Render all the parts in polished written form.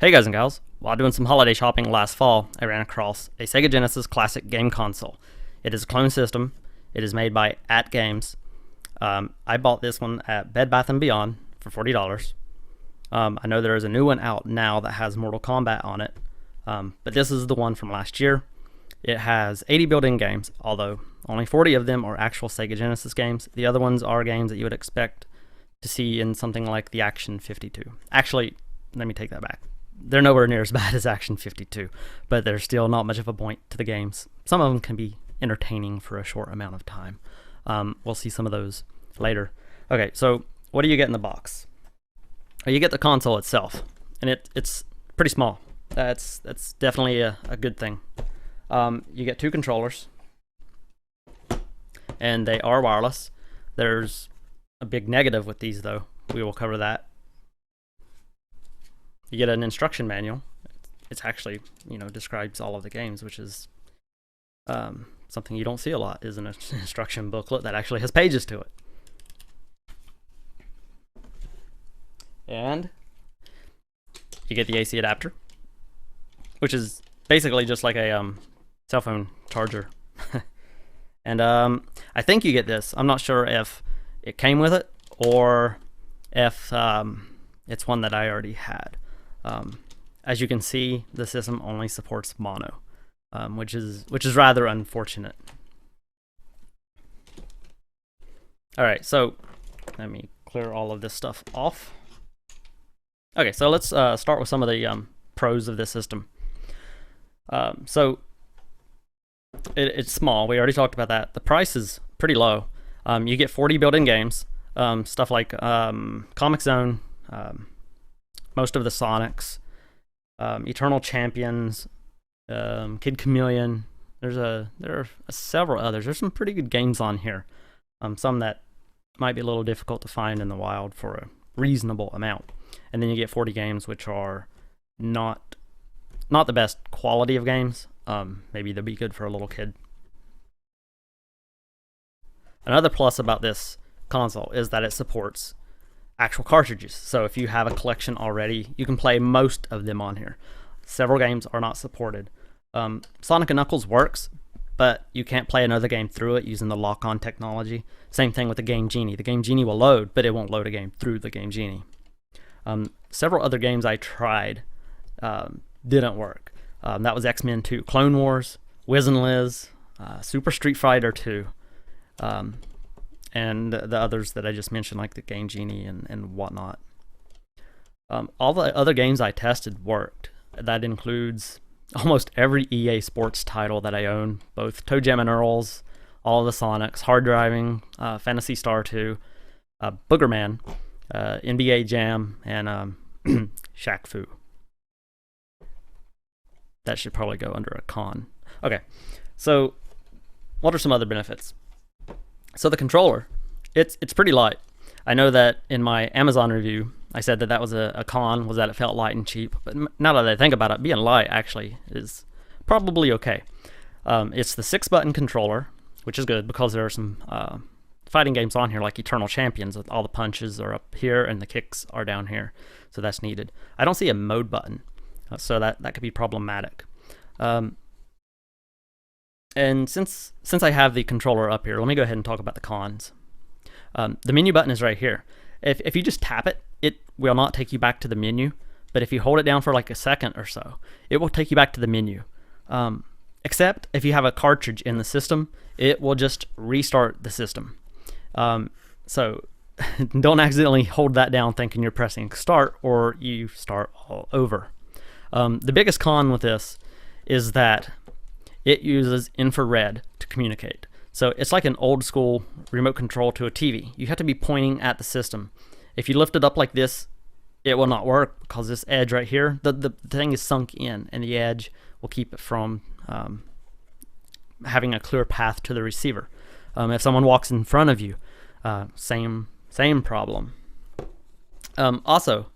Hey guys and gals, while doing some holiday shopping last fall, I ran across a Sega Genesis classic game console. It is a clone system. It is made by AtGames. I bought this one at Bed Bath & Beyond for $40. I know there is a new one out now that has Mortal Kombat on it, but this is the one from last year. It has 80 built-in games, although only 40 of them are actual Sega Genesis games. The other ones are games that you would expect to see in something like the Action 52. Actually, let me take that back. They're nowhere near as bad as Action 52, but there's still not much of a point to the games. Some of them can be entertaining for a short amount of time. We'll see some of those later. Okay, so what do you get in the box? You get the console itself, and it's pretty small. That's definitely a good thing. You get two controllers, and they are wireless. There's a big negative with these, though. We will cover that. You get an instruction manual. It's actually, describes all of the games, which is something you don't see a lot, is an instruction booklet that actually has pages to it. And you get the AC adapter, which is basically just like a cell phone charger. And I think you get this. I'm not sure if it came with it or if it's one that I already had. As you can see, the system only supports mono, which is rather unfortunate. All right, so let me clear all of this stuff off. Okay, so let's start with some of the pros of this system. So it's small. We already talked about that. The price is pretty low. You get 40 built-in games, stuff like Comic Zone, most of the Sonics, Eternal Champions, Kid Chameleon. There are several others. There's some pretty good games on here. Some that might be a little difficult to find in the wild for a reasonable amount. And then you get 40 games, which are not the best quality of games. Maybe they'll be good for a little kid. Another plus about this console is that it supports actual cartridges. So if you have a collection already, you can play most of them on here. Several games are not supported. Sonic & Knuckles works, but you can't play another game through it using the lock-on technology. Same thing with the Game Genie. The Game Genie will load, but it won't load a game through the Game Genie. Several other games I tried didn't work. That was X-Men 2, Clone Wars, Wiz and Liz, Super Street Fighter 2, and the others that I just mentioned, like the Game Genie and whatnot. All the other games I tested worked. That includes almost every EA Sports title that I own, both Toe Jam and Earls, all of the Sonics, Hard Driving, Phantasy Star 2, Boogerman, NBA Jam, and Shaq Fu. That should probably go under a con. Okay, so what are some other benefits? So the controller, it's pretty light. I know that in my Amazon review, I said that was a con, was that it felt light and cheap. But now that I think about it, being light actually is probably okay. It's the 6-button controller, which is good because there are some fighting games on here like Eternal Champions. With all the punches are up here and the kicks are down here, so that's needed. I don't see a mode button, so that could be problematic. And since I have the controller up here, let me go ahead and talk about the cons. The menu button is right here. If you just tap it, it will not take you back to the menu. But if you hold it down for like a second or so, it will take you back to the menu. Except if you have a cartridge in the system, it will just restart the system. So don't accidentally hold that down thinking you're pressing start, or you start all over. The biggest con with this is that it uses infrared to communicate. So it's like an old school remote control to a TV. You have to be pointing at the system. If you lift it up like this, it will not work because this edge right here, the thing is sunk in, and the edge will keep it from having a clear path to the receiver. If someone walks in front of you, same problem. Also,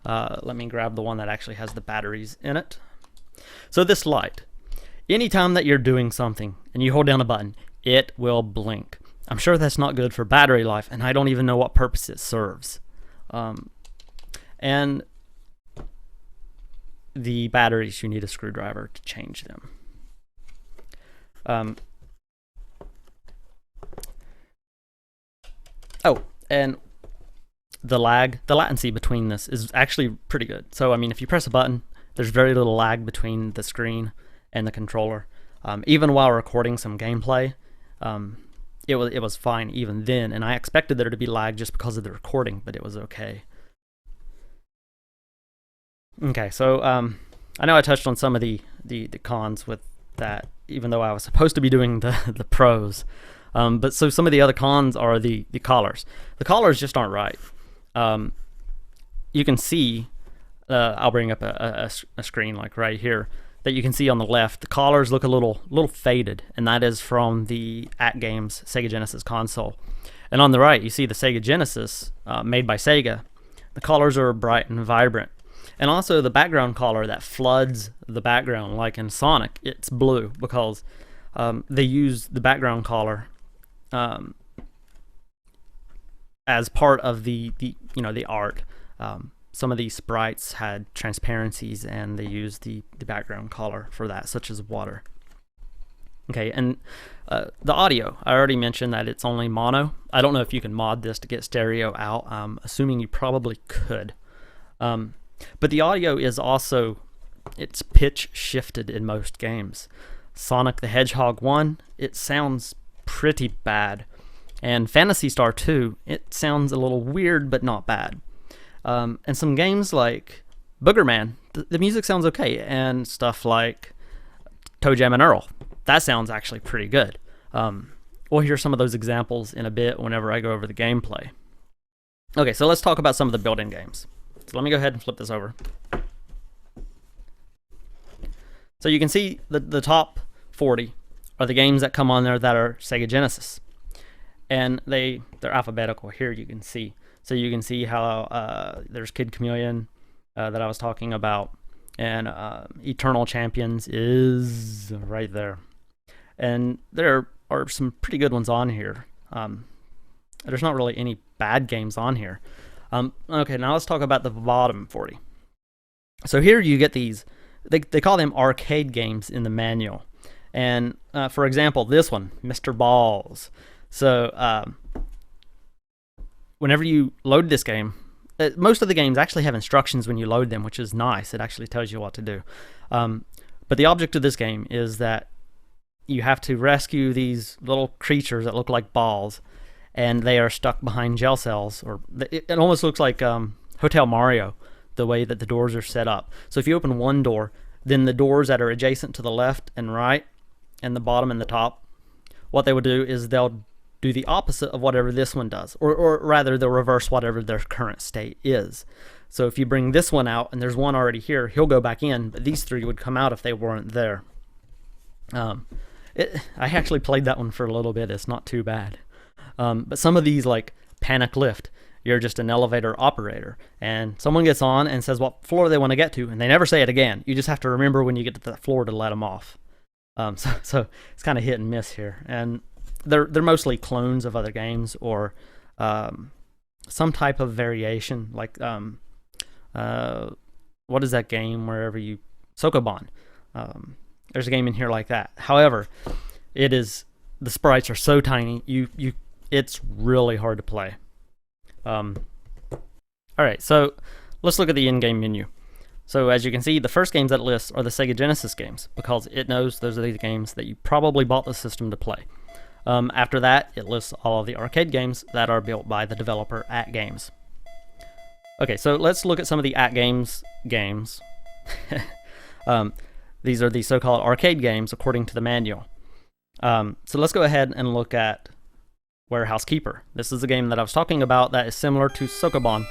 let me grab the one that actually has the batteries in it. So this light, anytime that you're doing something and you hold down a button, it will blink. I'm sure that's not good for battery life, and I don't even know what purpose it serves. And the batteries, you need a screwdriver to change them. Oh, and the latency between this is actually pretty good. So, I mean, if you press a button, there's very little lag between the screen and the controller. Even while recording some gameplay, it was fine even then, and I expected there to be lag just because of the recording, but it was okay. Okay, so I know I touched on some of the cons with that, even though I was supposed to be doing the pros. But so some of the other cons are the collars. The collars just aren't right. You can see, I'll bring up a screen like right here, that you can see on the left, the collars look a little faded, and that is from the AtGames Sega Genesis console. And on the right, you see the Sega Genesis made by Sega. The collars are bright and vibrant. And also the background color that floods the background, like in Sonic, it's blue because they use the background color as part of the art. Some of these sprites had transparencies, and they used the background color for that, such as water. Okay, and the audio, I already mentioned that it's only mono. I don't know if you can mod this to get stereo out. Assuming you probably could. But the audio is also, it's pitch shifted in most games. Sonic the Hedgehog 1, it sounds pretty bad. And Phantasy Star 2, it sounds a little weird, but not bad. And some games like Boogerman, the music sounds okay. And stuff like Toe Jam and Earl, that sounds actually pretty good. We'll hear some of those examples in a bit whenever I go over the gameplay. Okay, so let's talk about some of the built-in games. So let me go ahead and flip this over. So you can see the top 40 are the games that come on there that are Sega Genesis. And they're alphabetical here, you can see. So you can see how there's Kid Chameleon that I was talking about. And Eternal Champions is right there. And there are some pretty good ones on here. There's not really any bad games on here. Okay, now let's talk about the bottom 40. So here you get these, they call them arcade games in the manual. And for example, this one, Mr. Balls. So whenever you load this game, most of the games actually have instructions when you load them, which is nice. It actually tells you what to do. But the object of this game is that you have to rescue these little creatures that look like balls, and they are stuck behind jail cells, or it almost looks like Hotel Mario, the way that the doors are set up. So if you open one door, then the doors that are adjacent to the left and right, and the bottom and the top, what they would do is they'll do the opposite of whatever this one does, or rather they'll reverse whatever their current state is. So if you bring this one out and there's one already here, he'll go back in, but these three would come out if they weren't there. I actually played that one for a little bit. It's not too bad. But some of these, like Panic Lift, you're just an elevator operator, and someone gets on and says what floor they want to get to, and they never say it again. You just have to remember when you get to that floor to let them off. So it's kind of hit and miss here, and they're mostly clones of other games, or some type of variation, like what is that game wherever you Sokoban? There's a game in here like that. However, the sprites are so tiny, it's really hard to play. Alright, so let's look at the in-game menu. So as you can see, the first games that it lists are the Sega Genesis games, because it knows those are the games that you probably bought the system to play. After that, it lists all of the arcade games that are built by the developer AtGames. Okay, so let's look at some of the AtGames games. These are the so-called arcade games according to the manual. So let's go ahead and look at Warehouse Keeper. This is a game that I was talking about that is similar to Sokoban.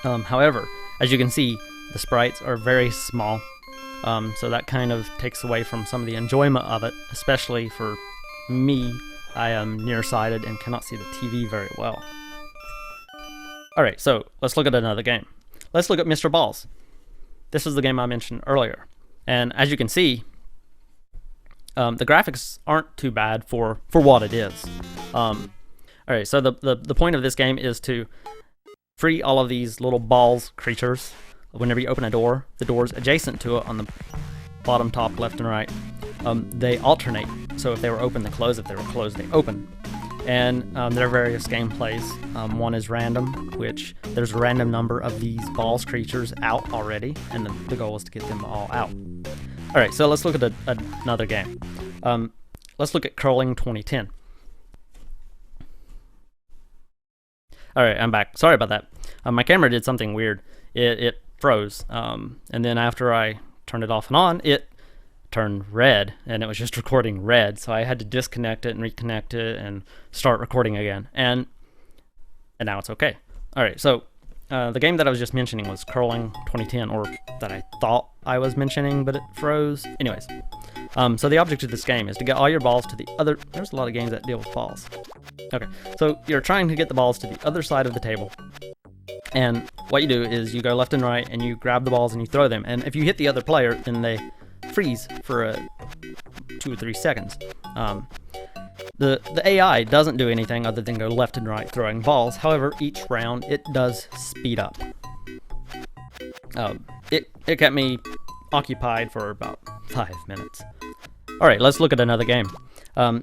However, as you can see, the sprites are very small, so that kind of takes away from some of the enjoyment of it, especially for me. I am nearsighted and cannot see the TV very well. Alright, so let's look at another game. Let's look at Mr. Balls. This is the game I mentioned earlier, and as you can see, the graphics aren't too bad for what it is. Alright, so the point of this game is to free all of these little balls creatures whenever you open a door, the doors adjacent to it on the bottom, top, left, and right, they alternate. So if they were open, they close. If they were closed, they open. And there are various gameplays. One is random, which there's a random number of these balls creatures out already, and the goal is to get them all out. Alright, so let's look at another game. Let's look at Curling 2010. Alright, I'm back. Sorry about that. My camera did something weird. It froze, and then after I turned it off and on, it turned red, and it was just recording red, so I had to disconnect it and reconnect it and start recording again, and now it's okay. Alright, so the game that I was just mentioning was Curling 2010, or that I thought I was mentioning, but it froze. Anyways, so the object of this game is to get all your balls to the other... There's a lot of games that deal with balls. Okay, so you're trying to get the balls to the other side of the table, and what you do is you go left and right, and you grab the balls and you throw them, and if you hit the other player, then they freeze for 2 or 3 seconds. The AI doesn't do anything other than go left and right throwing balls. However, each round it does speed up. It kept me occupied for about 5 minutes. Alright, let's look at another game.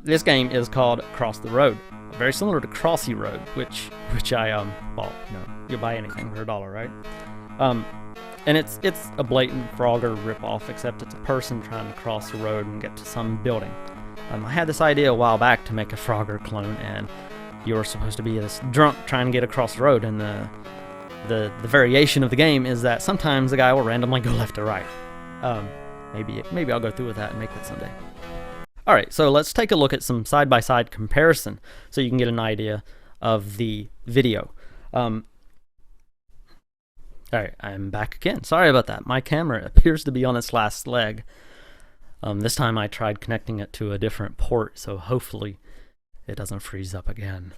This game is called Cross the Road. Very similar to Crossy Road, which I bought. You know, you buy anything for $1, right? And it's a blatant Frogger ripoff, except it's a person trying to cross the road and get to some building. I had this idea a while back to make a Frogger clone, and you were supposed to be this drunk trying to get across the road, and the variation of the game is that sometimes the guy will randomly go left or right. Maybe I'll go through with that and make that someday. Alright, so let's take a look at some side-by-side comparison so you can get an idea of the video. Alright, I'm back again. Sorry about that. My camera appears to be on its last leg. This time I tried connecting it to a different port, so hopefully it doesn't freeze up again.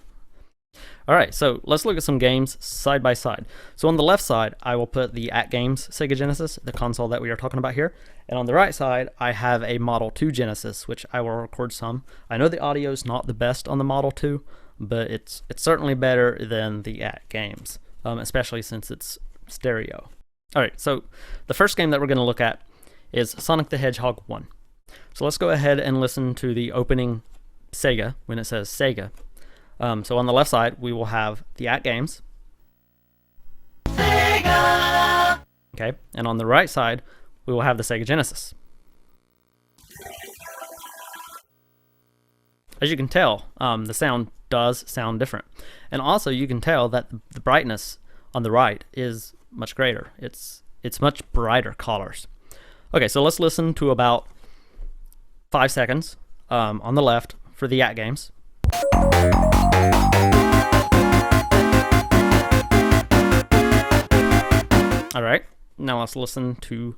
Alright, so let's look at some games side by side. So on the left side, I will put the AtGames Sega Genesis, the console that we are talking about here. And on the right side, I have a Model 2 Genesis, which I will record some. I know the audio is not the best on the Model 2, but it's certainly better than the AtGames, especially since it's stereo. Alright, so the first game that we're going to look at is Sonic the Hedgehog 1. So let's go ahead and listen to the opening Sega when it says Sega. So on the left side, we will have the AtGames. Sega! Okay, and on the right side, we will have the Sega Genesis. As you can tell, the sound does sound different. And also you can tell that the brightness on the right is much greater. It's much brighter colors. Okay, so let's listen to about 5 seconds on the left for the AtGames. Alright, now let's listen to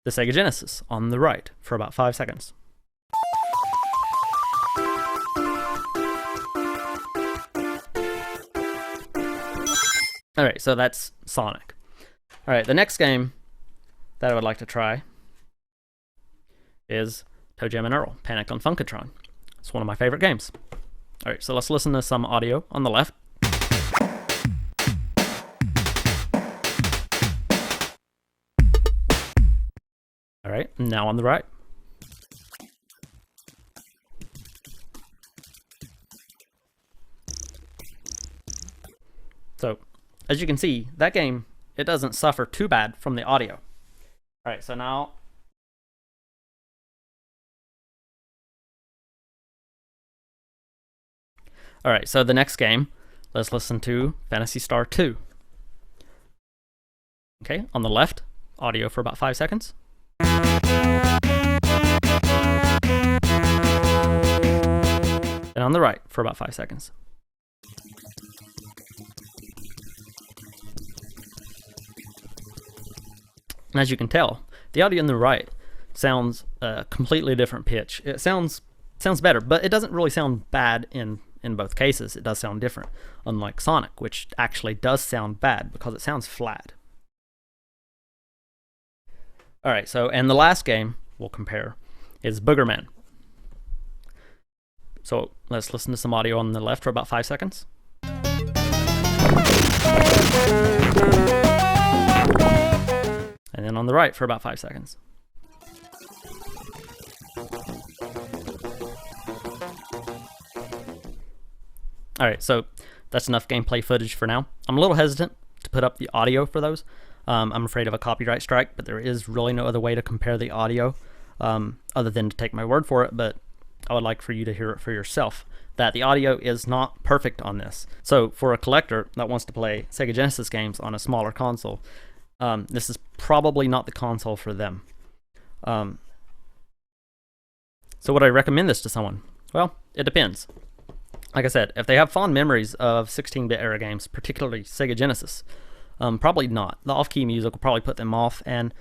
the Sega Genesis on the right for about 5 seconds. Alright, so that's Sonic. Alright, the next game that I would like to try is Toe Jam and Earl, Panic on Funkatron. It's one of my favorite games. Alright, so let's listen to some audio on the left. Alright, now on the right. So, as you can see, that game, it doesn't suffer too bad from the audio. Alright, so now... Alright, so the next game, let's listen to Phantasy Star 2. Okay, on the left, audio for about 5 seconds. And on the right for about 5 seconds. And as you can tell, the audio on the right sounds a completely different pitch. It sounds better, but it doesn't really sound bad in both cases. It does sound different, unlike Sonic, which actually does sound bad because it sounds flat. Alright, so, and the last game we'll compare is Boogerman. So let's listen to some audio on the left for about 5 seconds. and then on the right for about 5 seconds. Alright, so that's enough gameplay footage for now. I'm a little hesitant to put up the audio for those. I'm afraid of a copyright strike, but there is really no other way to compare the audio other than to take my word for it, but I would like for you to hear it for yourself, that the audio is not perfect on this. So for a collector that wants to play Sega Genesis games on a smaller console, this is probably not the console for them. So would I recommend this to someone? Well, it depends. Like I said, if they have fond memories of 16-bit era games, particularly Sega Genesis, probably not. The off-key music will probably put them off, and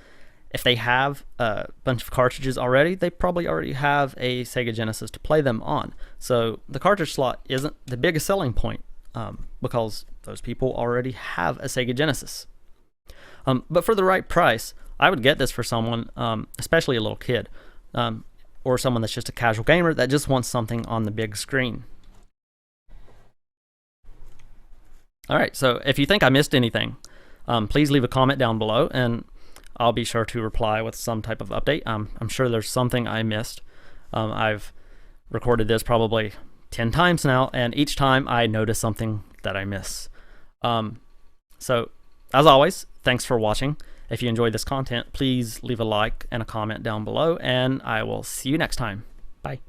if they have a bunch of cartridges already, they probably already have a Sega Genesis to play them on. So the cartridge slot isn't the biggest selling point because those people already have a Sega Genesis. But for the right price, I would get this for someone, especially a little kid, or someone that's just a casual gamer that just wants something on the big screen. Alright, so if you think I missed anything, please leave a comment down below, and I'll be sure to reply with some type of update. I'm sure there's something I missed. I've recorded this probably 10 times now, and each time I notice something that I miss. So, as always, thanks for watching. If you enjoyed this content, please leave a like and a comment down below, and I will see you next time. Bye.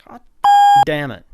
God damn it.